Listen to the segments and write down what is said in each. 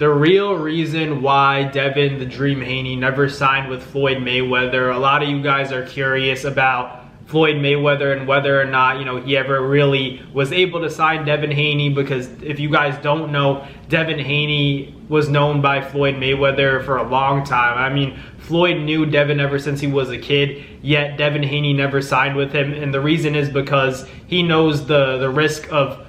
The real reason why Devin the Dream Haney never signed with Floyd Mayweather, a lot of you guys are curious about Floyd Mayweather and whether or not, he ever really was able to sign Devin Haney, because if you guys don't know, Devin Haney was known by Floyd Mayweather for a long time. I mean, Floyd knew Devin ever since he was a kid, yet Devin Haney never signed with him. And the reason is because he knows the risk of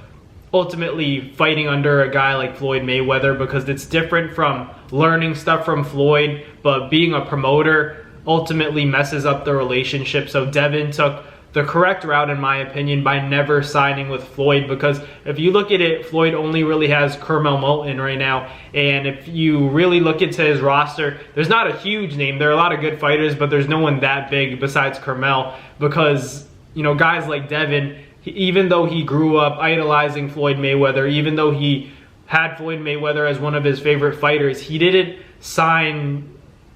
ultimately fighting under a guy like Floyd Mayweather, because it's different from learning stuff from Floyd, but being a promoter ultimately messes up the relationship. So Devin took the correct route, in my opinion, by never signing with Floyd, because if you look at it, Floyd only really has Kermel Moulton right now, and if you really look into his roster, there's not a huge name. There are a lot of good fighters, but there's no one that big besides Kermel, because guys like Devin, even though he grew up idolizing Floyd Mayweather, even though he had Floyd Mayweather as one of his favorite fighters, he didn't sign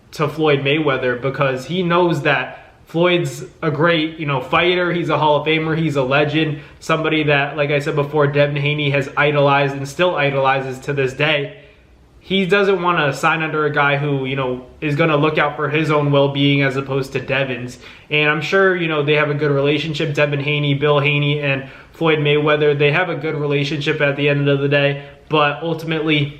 to Floyd Mayweather because he knows that Floyd's a great, fighter. He's a Hall of Famer. He's a legend. Somebody that, like I said before, Devin Haney has idolized and still idolizes to this day. He doesn't want to sign under a guy who, is going to look out for his own well-being as opposed to Devin's. And I'm sure, they have a good relationship. Devin Haney, Bill Haney, and Floyd Mayweather, they have a good relationship at the end of the day. But ultimately,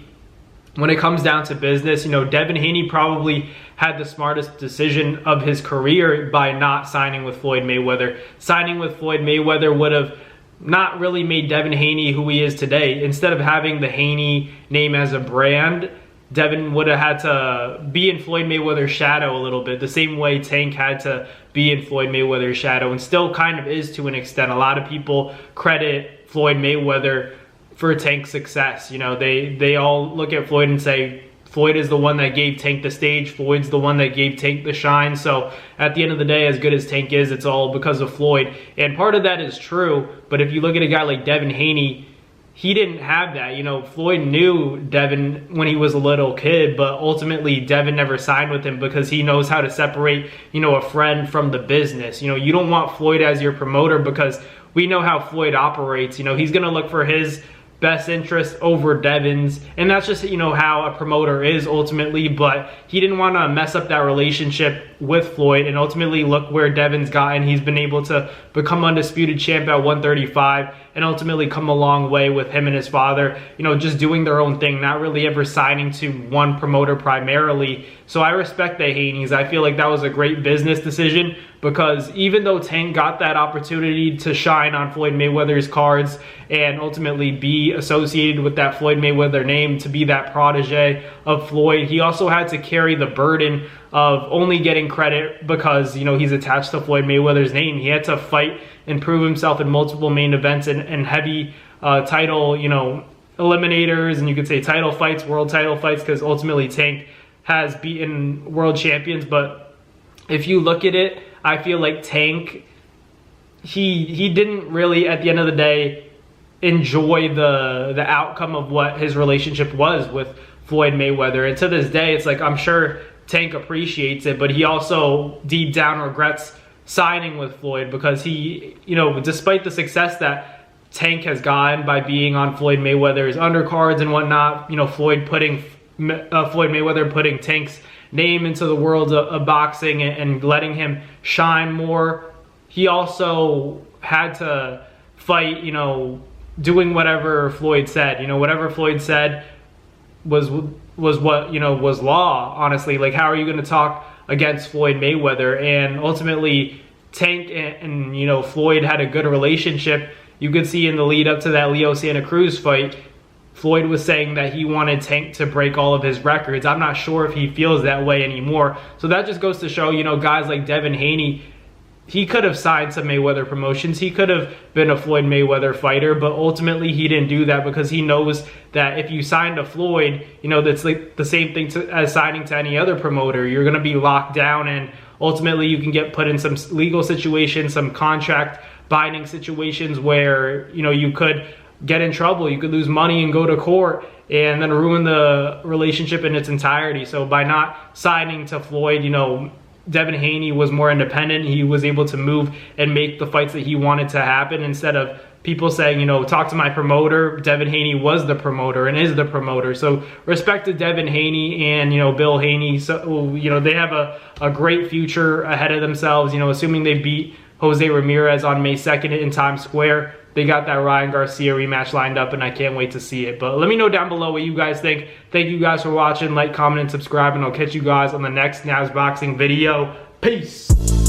when it comes down to business, Devin Haney probably had the smartest decision of his career by not signing with Floyd Mayweather. Signing with Floyd Mayweather would have not really made Devin Haney who he is today. Instead of having the Haney name as a brand, Devin would have had to be in Floyd Mayweather's shadow a little bit, the same way Tank had to be in Floyd Mayweather's shadow, and still kind of is to an extent. A lot of people credit Floyd Mayweather for Tank's success. They all look at Floyd and say, Floyd is the one that gave Tank the stage. Floyd's the one that gave Tank the shine. So at the end of the day, as good as Tank is, it's all because of Floyd. And part of that is true, but if you look at a guy like Devin Haney, he didn't have that. Floyd knew Devin when he was a little kid, but ultimately Devin never signed with him because he knows how to separate, a friend from the business. You don't want Floyd as your promoter because we know how Floyd operates. He's going to look for his best interest over Devin's, and that's just how a promoter is ultimately. But he didn't want to mess up that relationship with Floyd, and ultimately look where Devin's gotten. He's been able to become undisputed champ at 135 and ultimately come a long way with him and his father, just doing their own thing, not really ever signing to one promoter primarily. So I respect the Haneys. I feel like that was a great business decision, because even though Tank got that opportunity to shine on Floyd Mayweather's cards and ultimately be associated with that Floyd Mayweather name, to be that protege of Floyd, he also had to carry the burden of only getting credit because, he's attached to Floyd Mayweather's name. He had to fight and prove himself in multiple main events and heavy title, eliminators, and you could say title fights, world title fights, because ultimately Tank has beaten world champions. But if you look at it, I feel like Tank, he didn't really, at the end of the day, enjoy the outcome of what his relationship was with Floyd Mayweather. And to this day, it's like, I'm sure Tank appreciates it, but he also deep down regrets signing with Floyd, because he, despite the success that Tank has gotten by being on Floyd Mayweather's undercards and whatnot, Floyd Mayweather putting Tank's name into the world of boxing and letting him shine more, he also had to fight, doing whatever Floyd said. Whatever Floyd said was what, was law, honestly. Like, how are you going to talk against Floyd Mayweather? And ultimately, Tank and Floyd had a good relationship. You could see in the lead up to that Leo Santa Cruz fight, Floyd was saying that he wanted Tank to break all of his records. I'm not sure if he feels that way anymore. So that just goes to show, guys like Devin Haney, he could have signed some Mayweather promotions. He could have been a Floyd Mayweather fighter, but ultimately he didn't do that because he knows that if you sign to Floyd, that's like the same thing as signing to any other promoter. You're going to be locked down, and ultimately you can get put in some legal situations, some contract binding situations where, you could get in trouble. You could lose money and go to court and then ruin the relationship in its entirety. So by not signing to Floyd, Devin Haney was more independent. He was able to move and make the fights that he wanted to happen instead of people saying, you know, talk to my promoter. Devin Haney was the promoter and is the promoter. So respect to Devin Haney and, you know, Bill Haney. So, you know, they have a great future ahead of themselves, you know, assuming they beat Jose Ramirez on May 2nd in Times Square. They got that Ryan Garcia rematch lined up, and I can't wait to see it. But let me know down below what you guys think. Thank you guys for watching. Like, comment, and subscribe, and I'll catch you guys on the next Navs Boxing video. Peace.